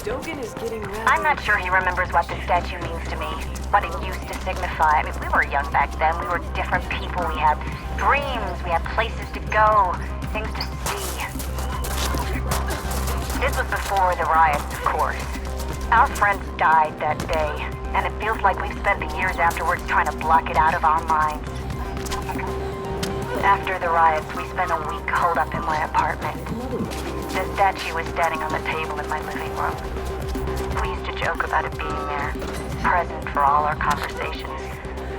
Dogen is getting rather... I'm not sure he remembers what the statue means to me, what it used to signify. I mean, we were young back then. We were different people. We had dreams. We had places to go, things to see. This was before the riots, of course. Our friends died that day, and it feels like we've spent the years afterwards trying to block it out of our minds. After the riots, we spent a week holed up in my apartment. The statue was standing on the table in my living room. We used to joke about it being there, present for all our conversations,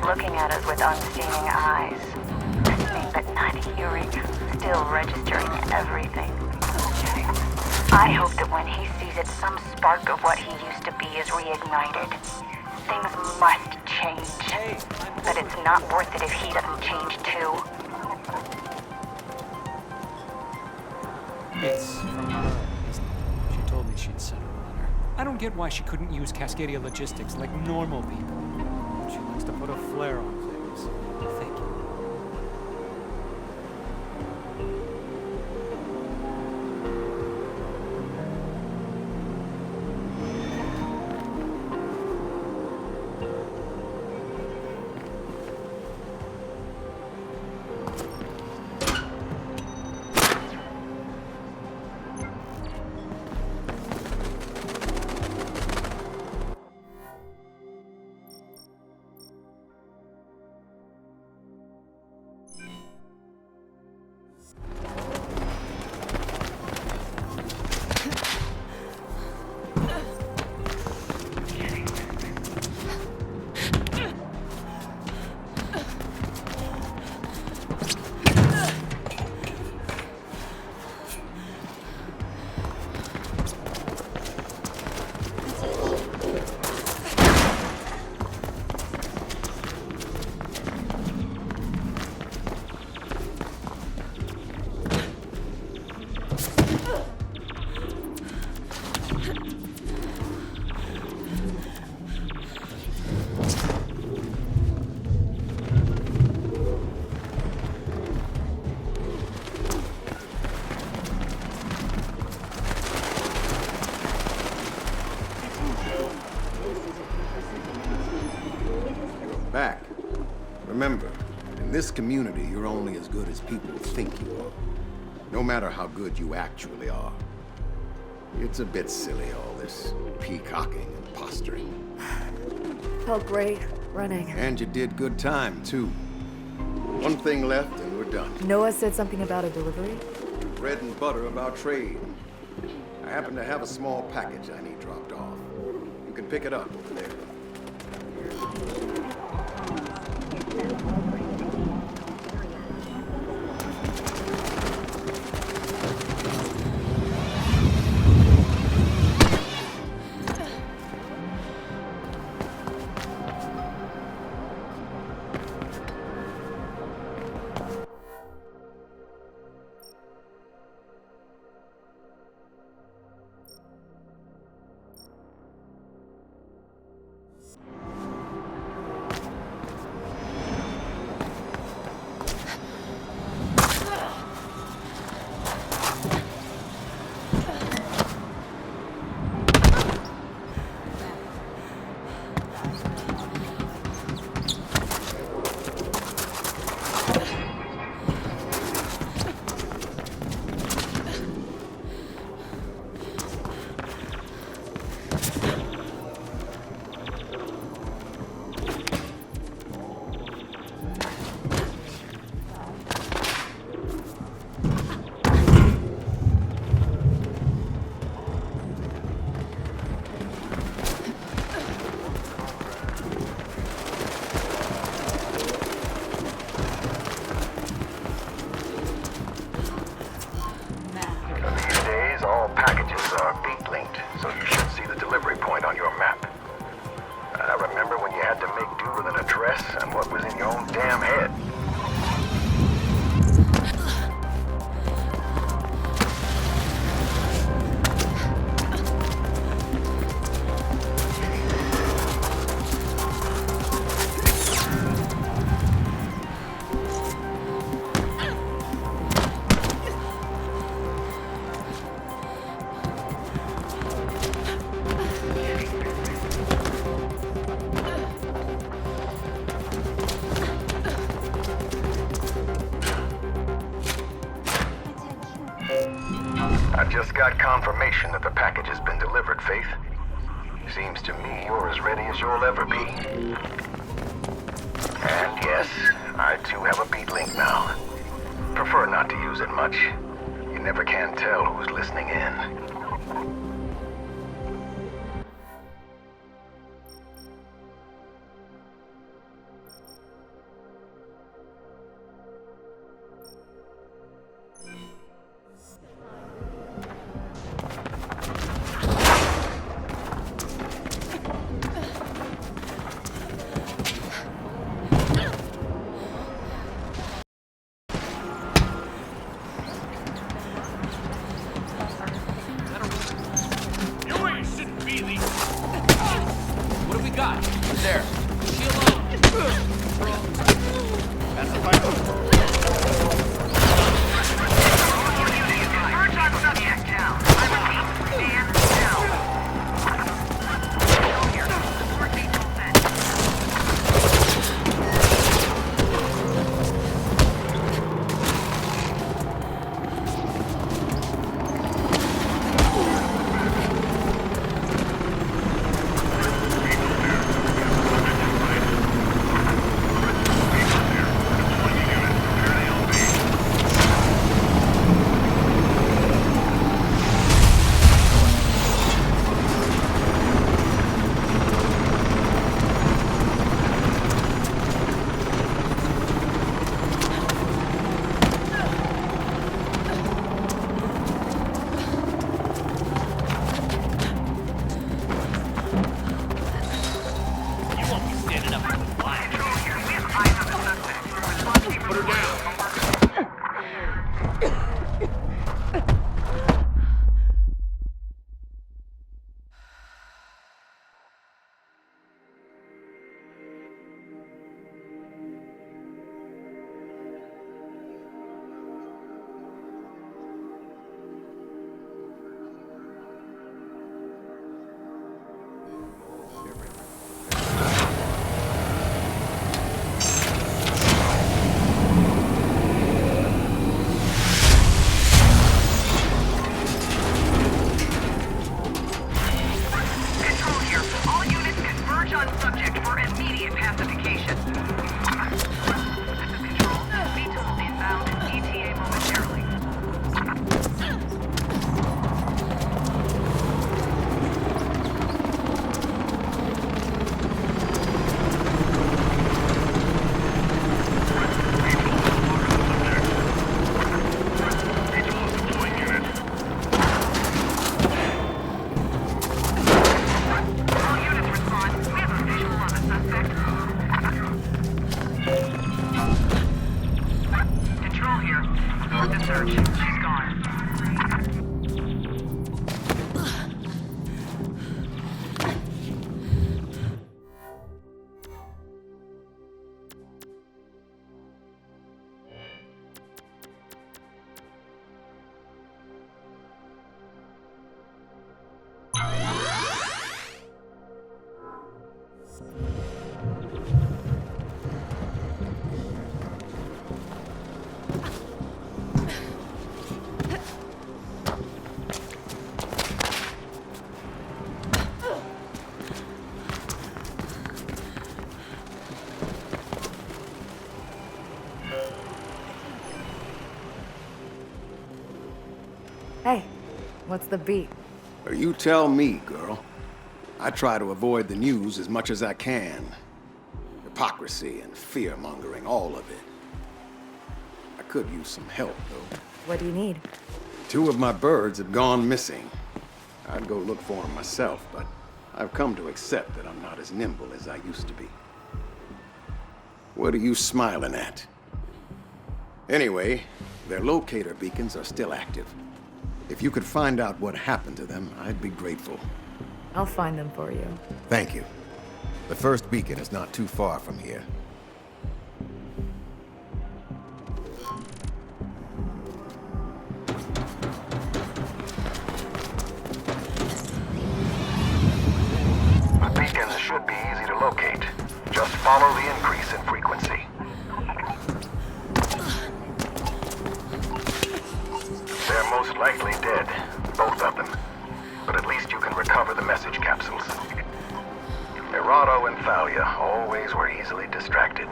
looking at us with unseeing eyes, listening but not hearing, still registering everything. I hope that when he sees it, some spark of what he used to be is reignited. Things must change, but it's not worth it if he doesn't change too. It's from her, isn't it? She told me she'd sent her a letter. I don't get why she couldn't use Cascadia Logistics like normal people. She likes to put a flair on things. Thank you. Back. Remember, in this community, you're only as good as people think you are. No matter how good you actually are. It's a bit silly, all this peacocking and posturing. Felt great, running. And you did good time, too. One thing left and we're done. Noah said something about a delivery? Bread and butter about trade. I happen to have a small package I need dropped off. You can pick it up over there. I just got confirmation that the package has been delivered, Faith. Seems to me you're as ready as you'll ever be. And yes, I too have a beat link now. Prefer not to use it much. You never can tell who's listening in. What do we got? Who's there? She alone. That's the fight. Converge on subject down. I repeat, stand down. Here, support mutual set. Hey, what's the beat? You tell me, girl. I try to avoid the news as much as I can. Hypocrisy and fear-mongering, all of it. I could use some help, though. What do you need? 2 of my birds have gone missing. I'd go look for them myself, but I've come to accept that I'm not as nimble as I used to be. What are you smiling at? Anyway, their locator beacons are still active. If you could find out what happened to them, I'd be grateful. I'll find them for you. Thank you. The first beacon is not too far from here. The beacons should be easy to locate. Just follow the increase in frequency. They're most likely dead. both of them. But at least you can recover the message capsules. Errato and Thalia always were easily distracted.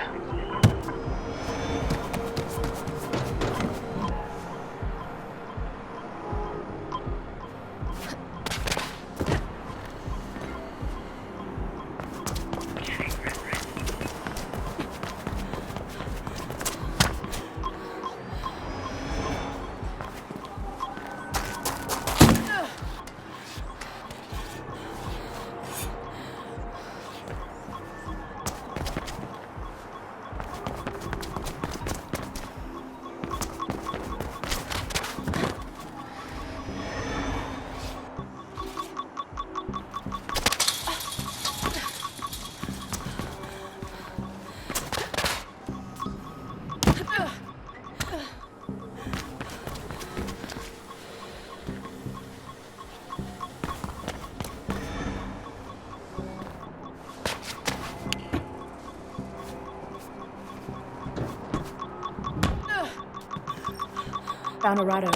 Found Errato.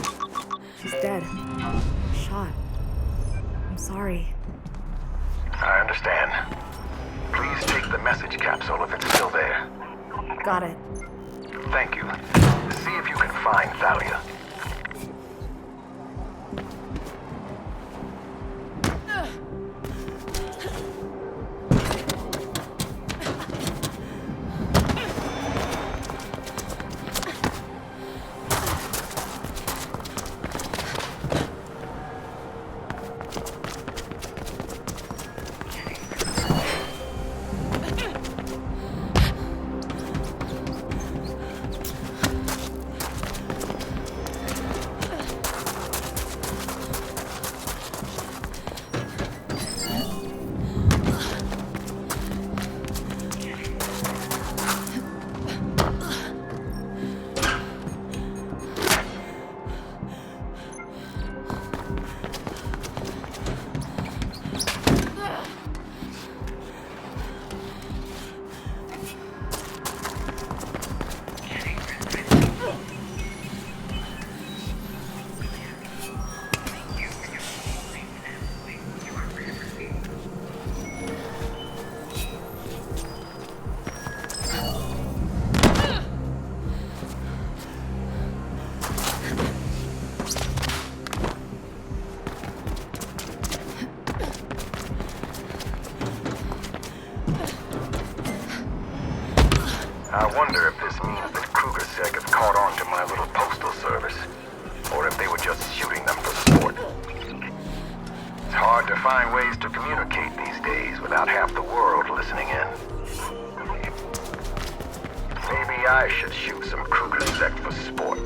She's dead. Shot. I'm sorry. I understand. Please take the message capsule if it's still there. Got it. Thank you. See if you can find Thalia. I wonder if this means that KrugerSec have caught on to my little postal service, or if they were just shooting them for sport. It's hard to find ways to communicate these days without half the world listening in. Maybe I should shoot some KrugerSec for sport.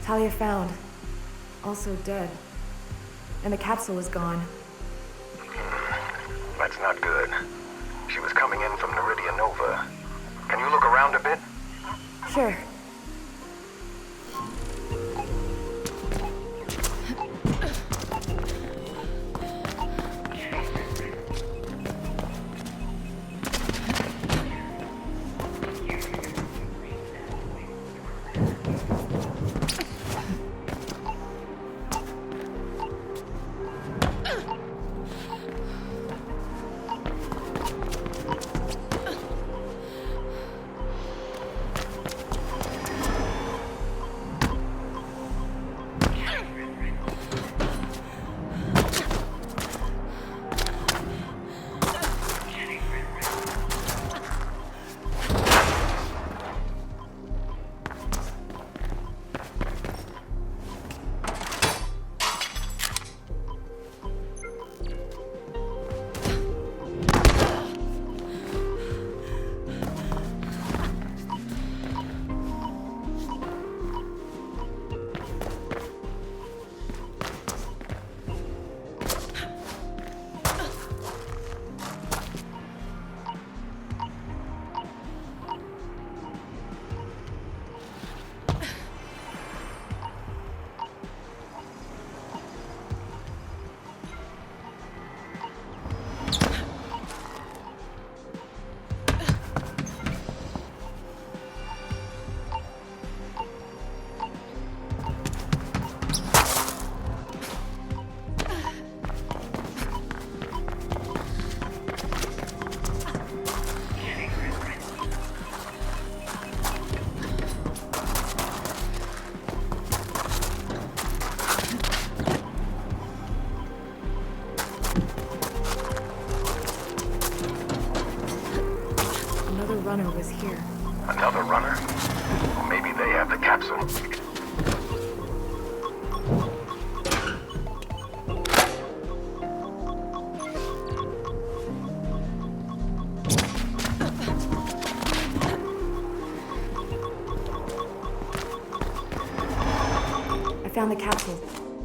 Thalia found. Also dead. And the capsule is gone. That's not good. She was coming in from Naridia Nova. Can you look around a bit? Sure. runner was here. Another runner? Or maybe they have the capsule. I found the capsule.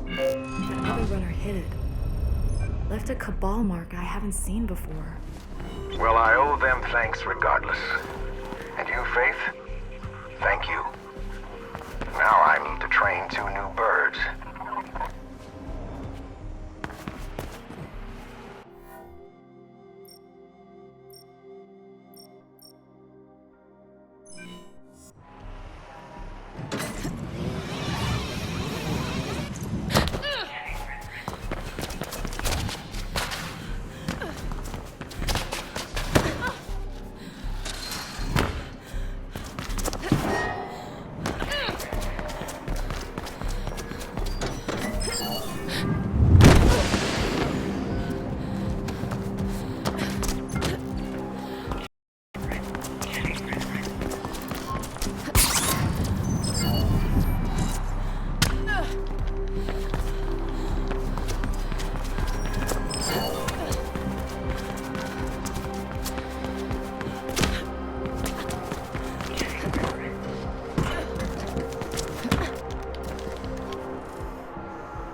That other runner hid it. Left a Cabal mark I haven't seen before. Well, I owe them thanks regardless. And you, Faith? Thank you. Now I need to train 2 new birds.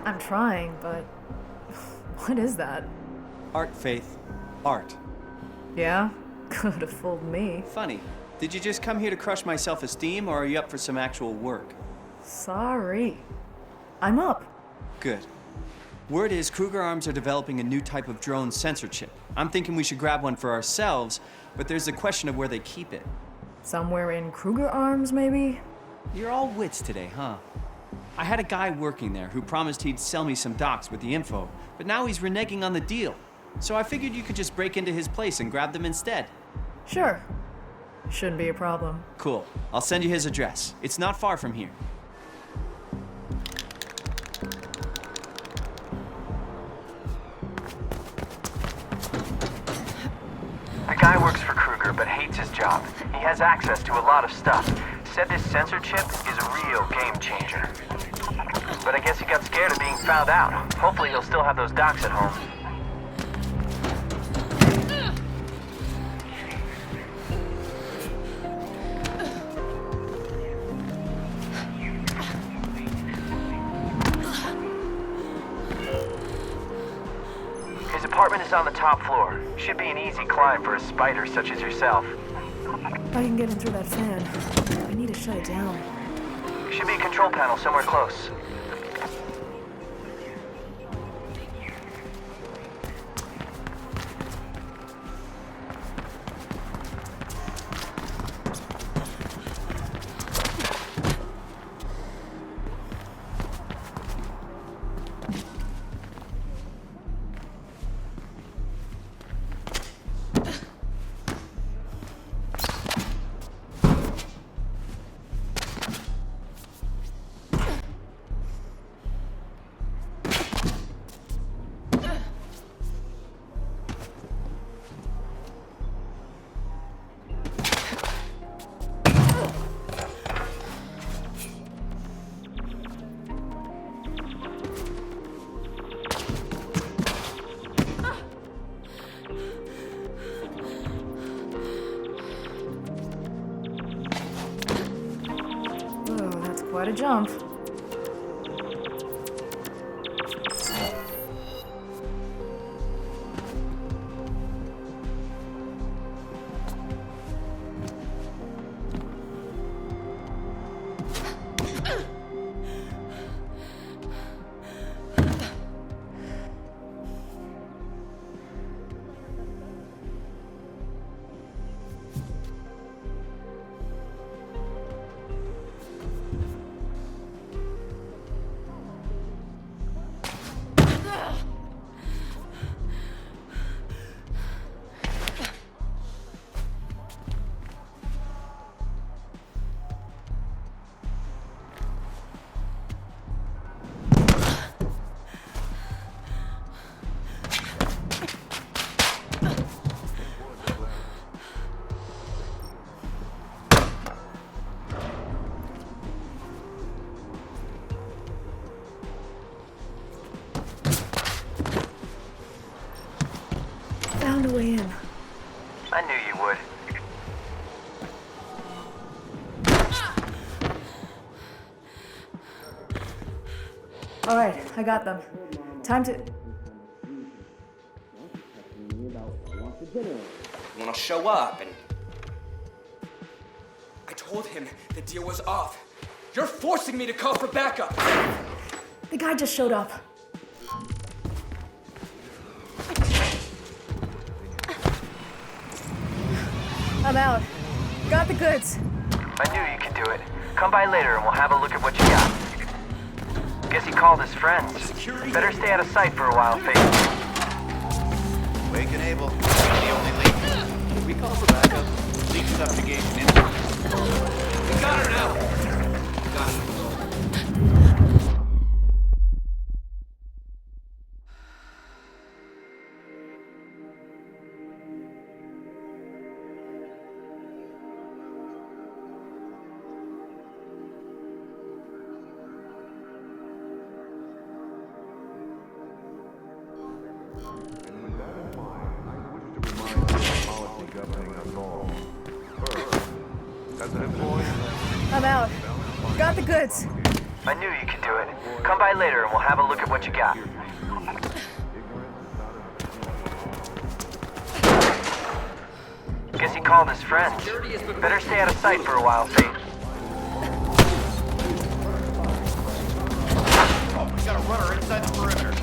I'm trying, but what is that? Art, Faith. Art. Yeah? Could have fooled me. Funny. Did you just come here to crush my self-esteem, or are you up for some actual work? Sorry. I'm up. Good. Word is Kruger Arms are developing a new type of drone sensor chip. I'm thinking we should grab one for ourselves, but there's the question of where they keep it. Somewhere in Kruger Arms, maybe? You're all wits today, huh? I had a guy working there who promised he'd sell me some docs with the info, but now he's reneging on the deal. So I figured you could just break into his place and grab them instead. Sure. Shouldn't be a problem. Cool. I'll send you his address. It's not far from here. The guy works for Kruger, but hates his job. He has access to a lot of stuff. Said this sensor chip is a real game changer. But I guess he got scared of being found out. Hopefully he'll still have those docs at home. His apartment is on the top floor. Should be an easy climb for a spider such as yourself. If I can get in through that fan, I need to shut it down. Should be a control panel somewhere close. Quite a jump. way in. I knew you would. All right, I got them. Time to... Want to show up and... I told him the deal was off. You're forcing me to call for backup. The guy just showed up. I'm out. Got the goods. I knew you could do it. Come by later and we'll have a look at what you got. Guess he called his friends. Better stay out of sight for a while, Faith. Wake and Able. The only lead. We call for backup. Leak subjugation in. We got her now. Got her. I'm out. Got the goods. I knew you could do it. Come by later and we'll have a look at what you got. Guess he called his friends. Better stay out of sight for a while, Faith. Oh, we got a runner inside the perimeter.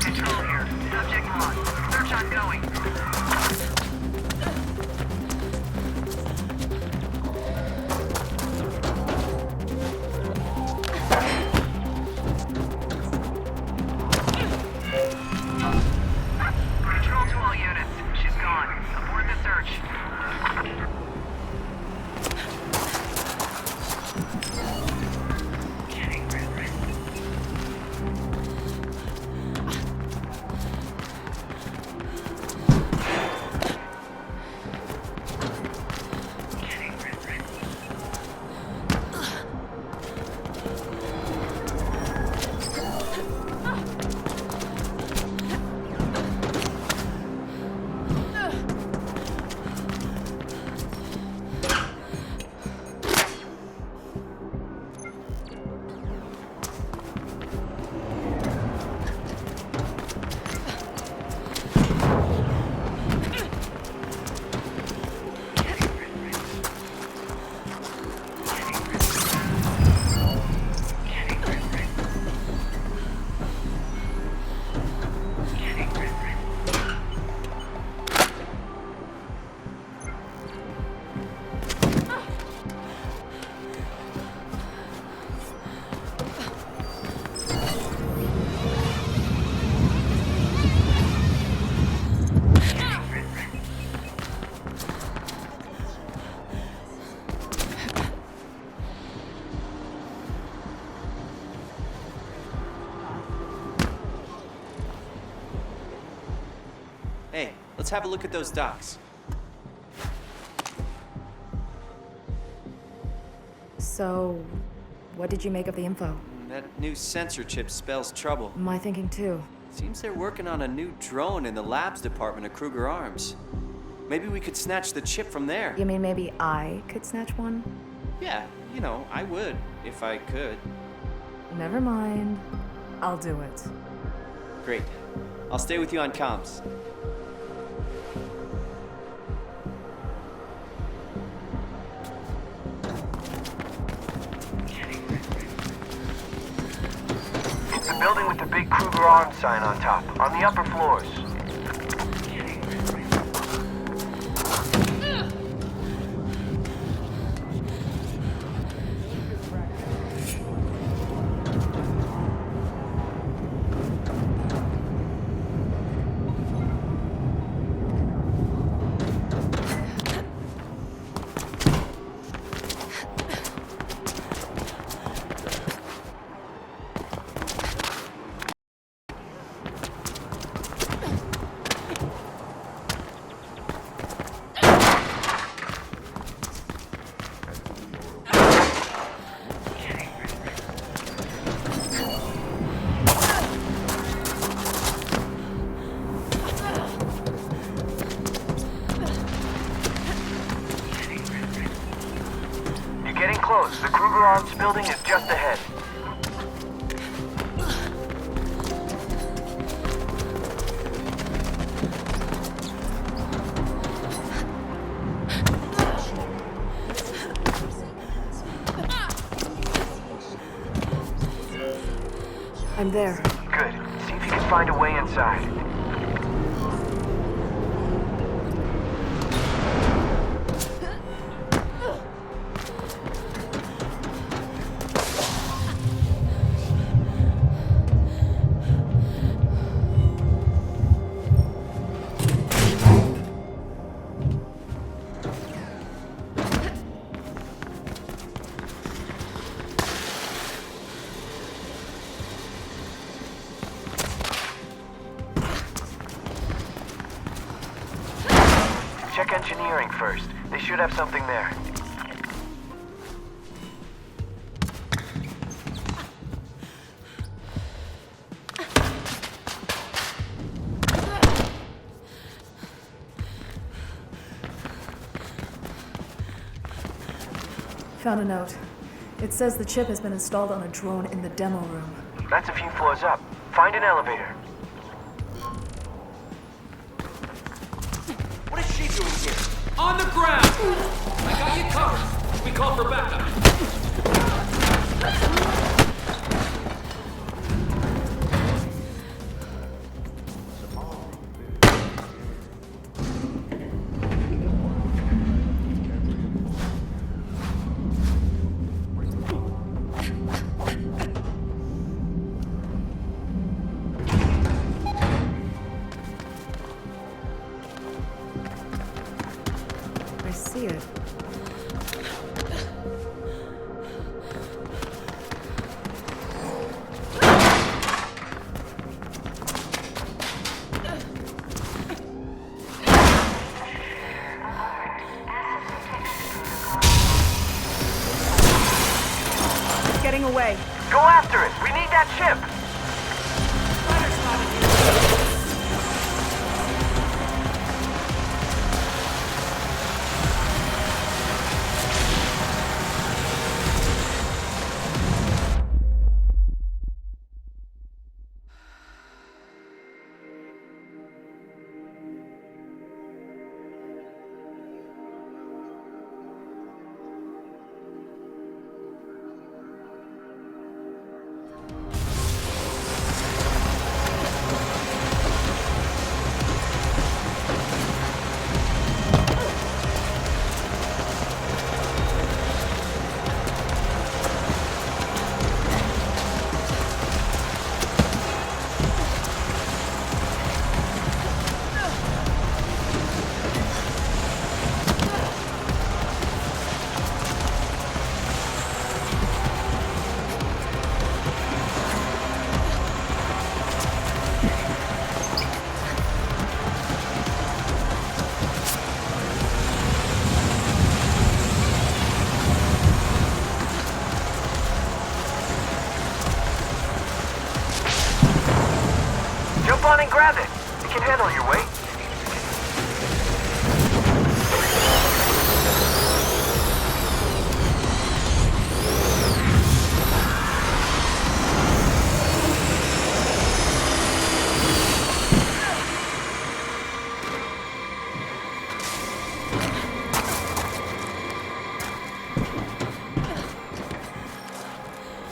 Control here. Subject lost. Search ongoing. Hey, let's have a look at those docs. So, what did you make of the info? That new sensor chip spells trouble. My thinking too. Seems they're working on a new drone in the labs department of Kruger Arms. Maybe we could snatch the chip from there. You mean maybe I could snatch one? Yeah, you know, I would, if I could. Never mind. I'll do it. Great. I'll stay with you on comms. It's the building with the big Kruger Arms sign on top, on the upper floors. You're getting close. The Kruger Arms building is just ahead. I'm there. Good. See if you can find a way inside. Check engineering first. They should have something there. Found a note. It says the chip has been installed on a drone in the demo room. That's a few floors up. Find an elevator. What is she doing here? On the ground! I got you covered. We call for backup. I see it. It's getting away. Go after it! We need that chip! and grab it. It can handle your weight.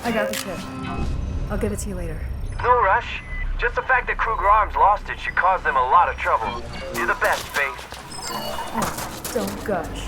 I got the chip. I'll give it to you later. No rush. Just the fact that Kruger Arms lost it should cause them a lot of trouble. You're the best, Faith. Oh, don't gush.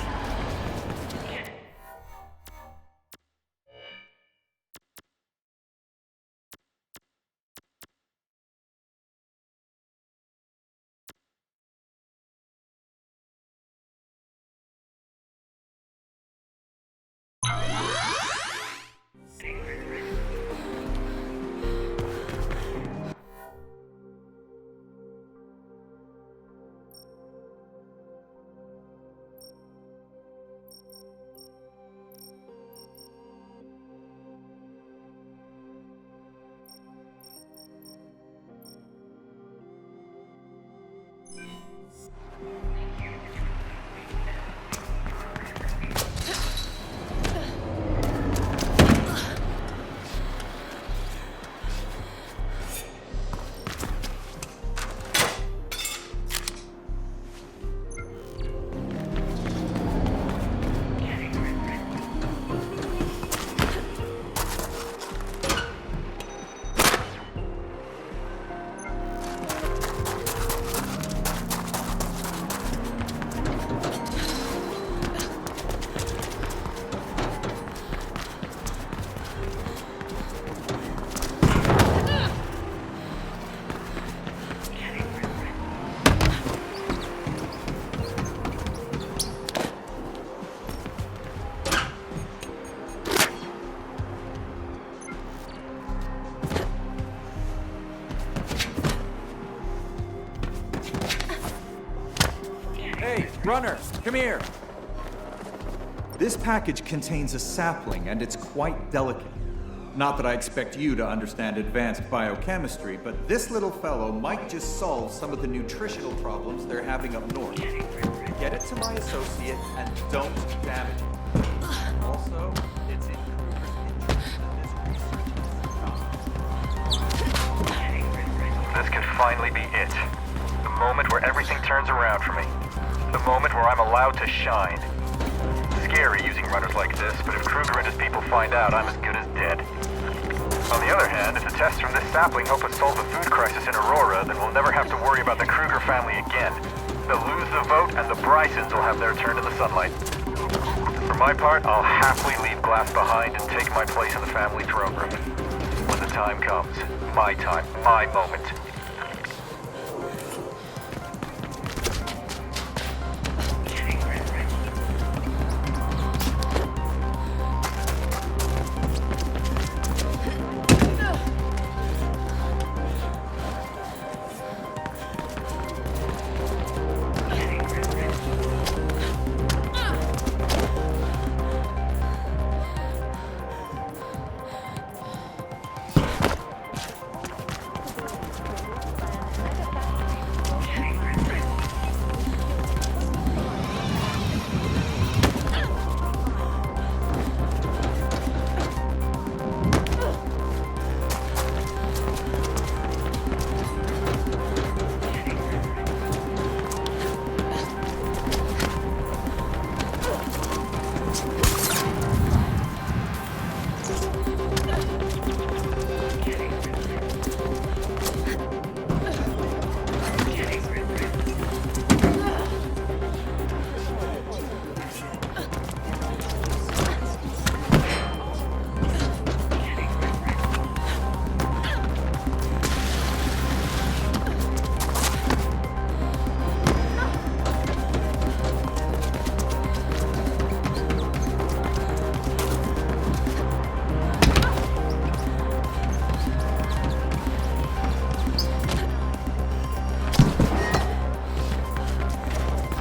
Runner, come here. This package contains a sapling, and it's quite delicate. Not that I expect you to understand advanced biochemistry, but this little fellow might just solve some of the nutritional problems they're having up north. Get it to my associate, and don't damage it. Also, it's in Kruger's interest that this research... This could finally be it. The moment where everything turns around for me. The moment where I'm allowed to shine. Scary using runners like this, but if Kruger and his people find out, I'm as good as dead. On the other hand, if the tests from this sapling help us solve the food crisis in Aurora, then we'll never have to worry about the Kruger family again. They'll lose the vote, and the Brysons will have their turn in the sunlight. For my part, I'll happily leave Glass behind and take my place in the family throne room. When the time comes, my time, my moment.